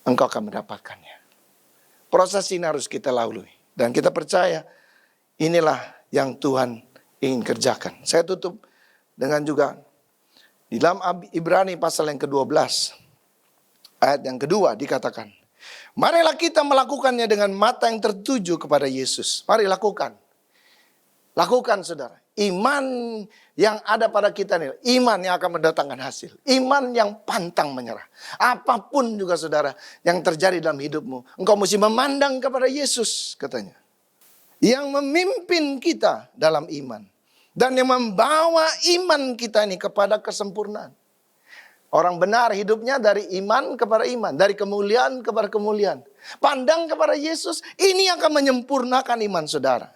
engkau akan mendapatkannya. Proses ini harus kita lalui. Dan kita percaya inilah yang Tuhan ingin kerjakan. Saya tutup dengan juga di dalam Ibrani pasal yang ke-12 ayat yang kedua dikatakan, marilah kita melakukannya dengan mata yang tertuju kepada Yesus. Mari lakukan. Lakukan saudara. Iman yang ada pada kita ini, iman yang akan mendatangkan hasil. Iman yang pantang menyerah. Apapun juga saudara yang terjadi dalam hidupmu, engkau mesti memandang kepada Yesus katanya. Yang memimpin kita dalam iman. Dan yang membawa iman kita ini kepada kesempurnaan. Orang benar hidupnya dari iman kepada iman. Dari kemuliaan kepada kemuliaan. Pandang kepada Yesus, ini akan menyempurnakan iman saudara.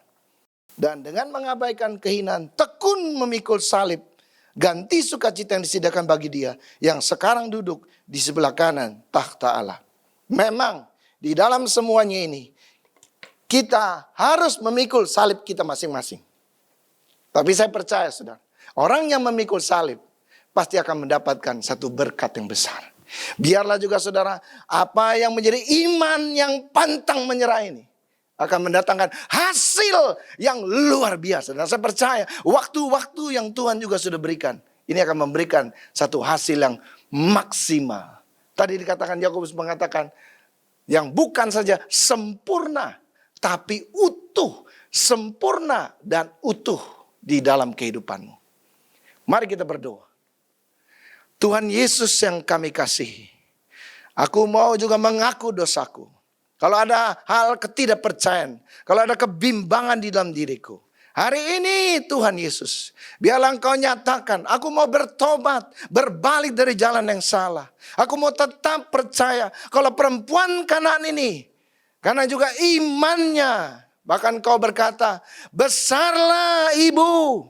Dan dengan mengabaikan kehinaan, tekun memikul salib, ganti sukacita yang disediakan bagi dia, yang sekarang duduk di sebelah kanan takhta Allah. Memang di dalam semuanya ini, kita harus memikul salib kita masing-masing. Tapi saya percaya saudara, orang yang memikul salib, pasti akan mendapatkan satu berkat yang besar. Biarlah juga saudara, apa yang menjadi iman yang pantang menyerah ini akan mendatangkan hasil yang luar biasa. Dan saya percaya waktu-waktu yang Tuhan juga sudah berikan, ini akan memberikan satu hasil yang maksimal. Tadi dikatakan, Yakobus mengatakan, yang bukan saja sempurna, tapi utuh. Sempurna dan utuh di dalam kehidupanmu. Mari kita berdoa. Tuhan Yesus yang kami kasihi, aku mau juga mengaku dosaku. Kalau ada hal ketidakpercayaan, kalau ada kebimbangan di dalam diriku, hari ini Tuhan Yesus, biarlah Engkau nyatakan, aku mau bertobat, berbalik dari jalan yang salah. Aku mau tetap percaya kalau perempuan Kanaan ini, karena juga imannya, bahkan Kau berkata, besarlah ibu,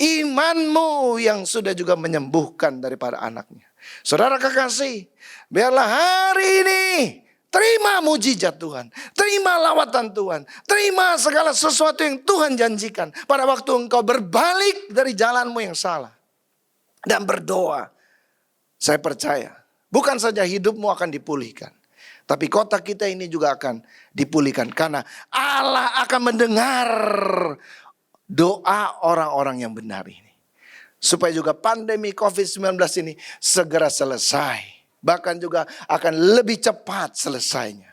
imanmu yang sudah juga menyembuhkan daripada anaknya. Saudara kekasih, biarlah hari ini terima mujizat Tuhan, terima lawatan Tuhan, terima segala sesuatu yang Tuhan janjikan pada waktu engkau berbalik dari jalanmu yang salah. Dan berdoa, saya percaya, bukan saja hidupmu akan dipulihkan, tapi kota kita ini juga akan dipulihkan. Karena Allah akan mendengar doa orang-orang yang benar ini. Supaya juga pandemi COVID-19 ini segera selesai. Bahkan juga akan lebih cepat selesainya.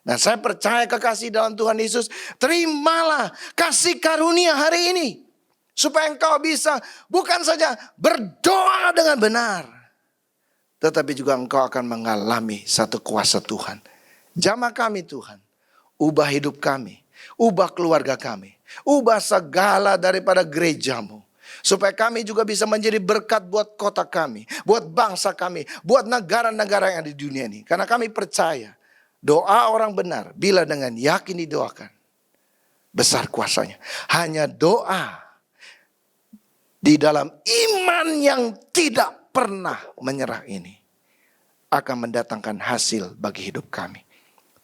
Dan saya percaya kekasih dalam Tuhan Yesus, terimalah kasih karunia hari ini. Supaya engkau bisa bukan saja berdoa dengan benar, tetapi juga engkau akan mengalami satu kuasa Tuhan. Jamah kami Tuhan, ubah hidup kami, ubah keluarga kami, ubah segala daripada gerejamu. Supaya kami juga bisa menjadi berkat buat kota kami, buat bangsa kami, buat negara-negara yang ada di dunia ini. Karena kami percaya doa orang benar bila dengan yakin didoakan, besar kuasanya. Hanya doa di dalam iman yang tidak pernah menyerah ini akan mendatangkan hasil bagi hidup kami.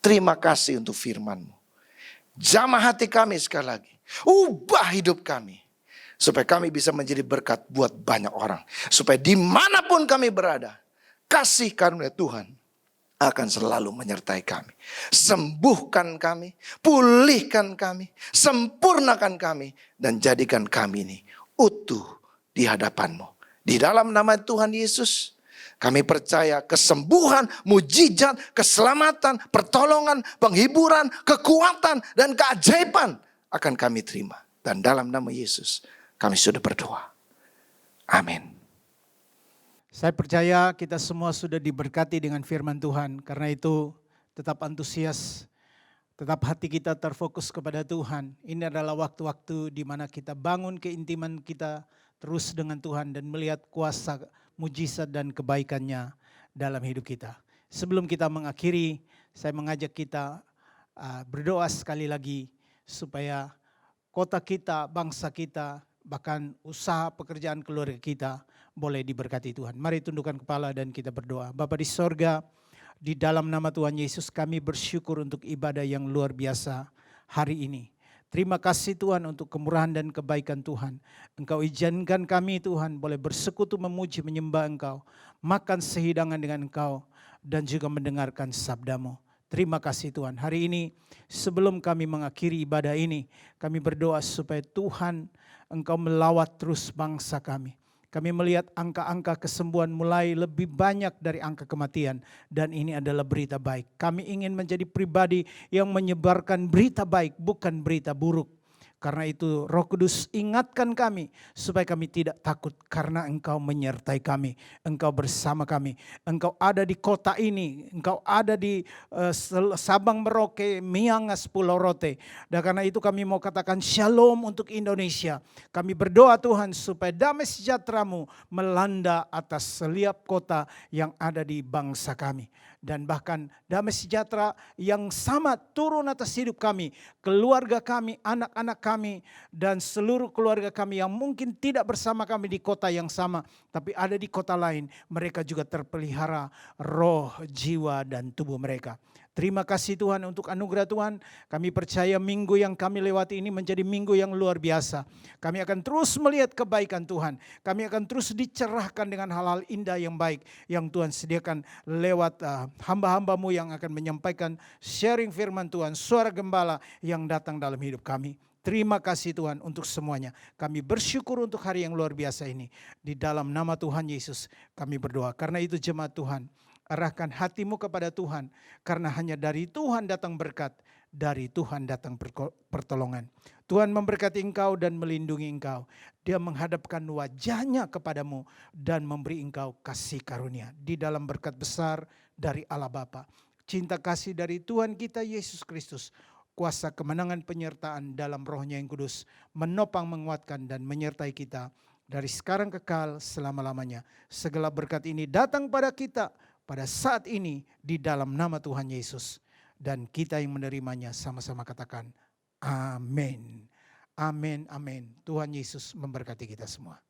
Terima kasih untuk firman-Mu. Jamah hati kami sekali lagi. Ubah hidup kami. Supaya kami bisa menjadi berkat buat banyak orang. Supaya dimanapun kami berada, kasih karunia Tuhan akan selalu menyertai kami. Sembuhkan kami, pulihkan kami, sempurnakan kami, dan jadikan kami ini utuh di hadapan-Mu. Di dalam nama Tuhan Yesus, kami percaya kesembuhan, mujizat, keselamatan, pertolongan, penghiburan, kekuatan, dan keajaiban akan kami terima. Dan dalam nama Yesus, kami sudah berdoa. Amin. Saya percaya kita semua sudah diberkati dengan firman Tuhan. Karena itu tetap antusias, tetap hati kita terfokus kepada Tuhan. Ini adalah waktu-waktu di mana kita bangun keintiman kita terus dengan Tuhan dan melihat kuasa, mujizat dan kebaikannya dalam hidup kita. Sebelum kita mengakhiri, saya mengajak kita berdoa sekali lagi supaya kota kita, bangsa kita, bahkan usaha pekerjaan keluarga kita boleh diberkati Tuhan. Mari tundukkan kepala dan kita berdoa. Bapa di sorga, di dalam nama Tuhan Yesus kami bersyukur untuk ibadah yang luar biasa hari ini. Terima kasih Tuhan untuk kemurahan dan kebaikan Tuhan. Engkau izinkan kami Tuhan boleh bersekutu memuji menyembah Engkau. Makan sehidangan dengan Engkau dan juga mendengarkan sabda-Mu. Terima kasih Tuhan. Hari ini sebelum kami mengakhiri ibadah ini, kami berdoa supaya Tuhan Engkau melawat terus bangsa kami. Kami melihat angka-angka kesembuhan mulai lebih banyak dari angka kematian. Dan ini adalah berita baik. Kami ingin menjadi pribadi yang menyebarkan berita baik, bukan berita buruk. Karena itu Roh Kudus ingatkan kami supaya kami tidak takut karena Engkau menyertai kami. Engkau bersama kami. Engkau ada di kota ini. Engkau ada di Sabang Merauke, Miangas, Pulau Rote. Dan karena itu kami mau katakan shalom untuk Indonesia. Kami berdoa Tuhan supaya damai sejahtera-Mu melanda atas setiap kota yang ada di bangsa kami. Dan bahkan damai sejahtera yang sama turun atas hidup kami, keluarga kami, anak-anak kami, dan seluruh keluarga kami yang mungkin tidak bersama kami di kota yang sama, tapi ada di kota lain. Mereka juga terpelihara roh, jiwa, dan tubuh mereka. Terima kasih Tuhan untuk anugerah Tuhan. Kami percaya minggu yang kami lewati ini menjadi minggu yang luar biasa. Kami akan terus melihat kebaikan Tuhan. Kami akan terus dicerahkan dengan hal-hal indah yang baik yang Tuhan sediakan lewat hamba-hamba-Mu yang akan menyampaikan sharing firman Tuhan, suara gembala yang datang dalam hidup kami. Terima kasih Tuhan untuk semuanya. Kami bersyukur untuk hari yang luar biasa ini. Di dalam nama Tuhan Yesus kami berdoa. Karena itu jemaat Tuhan, arahkan hatimu kepada Tuhan. Karena hanya dari Tuhan datang berkat, dari Tuhan datang pertolongan. Tuhan memberkati engkau dan melindungi engkau. Dia menghadapkan wajahnya kepadamu dan memberi engkau kasih karunia. Di dalam berkat besar dari Allah Bapa, cinta kasih dari Tuhan kita Yesus Kristus, kuasa kemenangan penyertaan dalam Roh-Nya yang kudus, menopang, menguatkan, dan menyertai kita dari sekarang kekal selama-lamanya. Segala berkat ini datang pada kita pada saat ini di dalam nama Tuhan Yesus. Dan kita yang menerimanya sama-sama katakan amin. Amin, amin. Tuhan Yesus memberkati kita semua.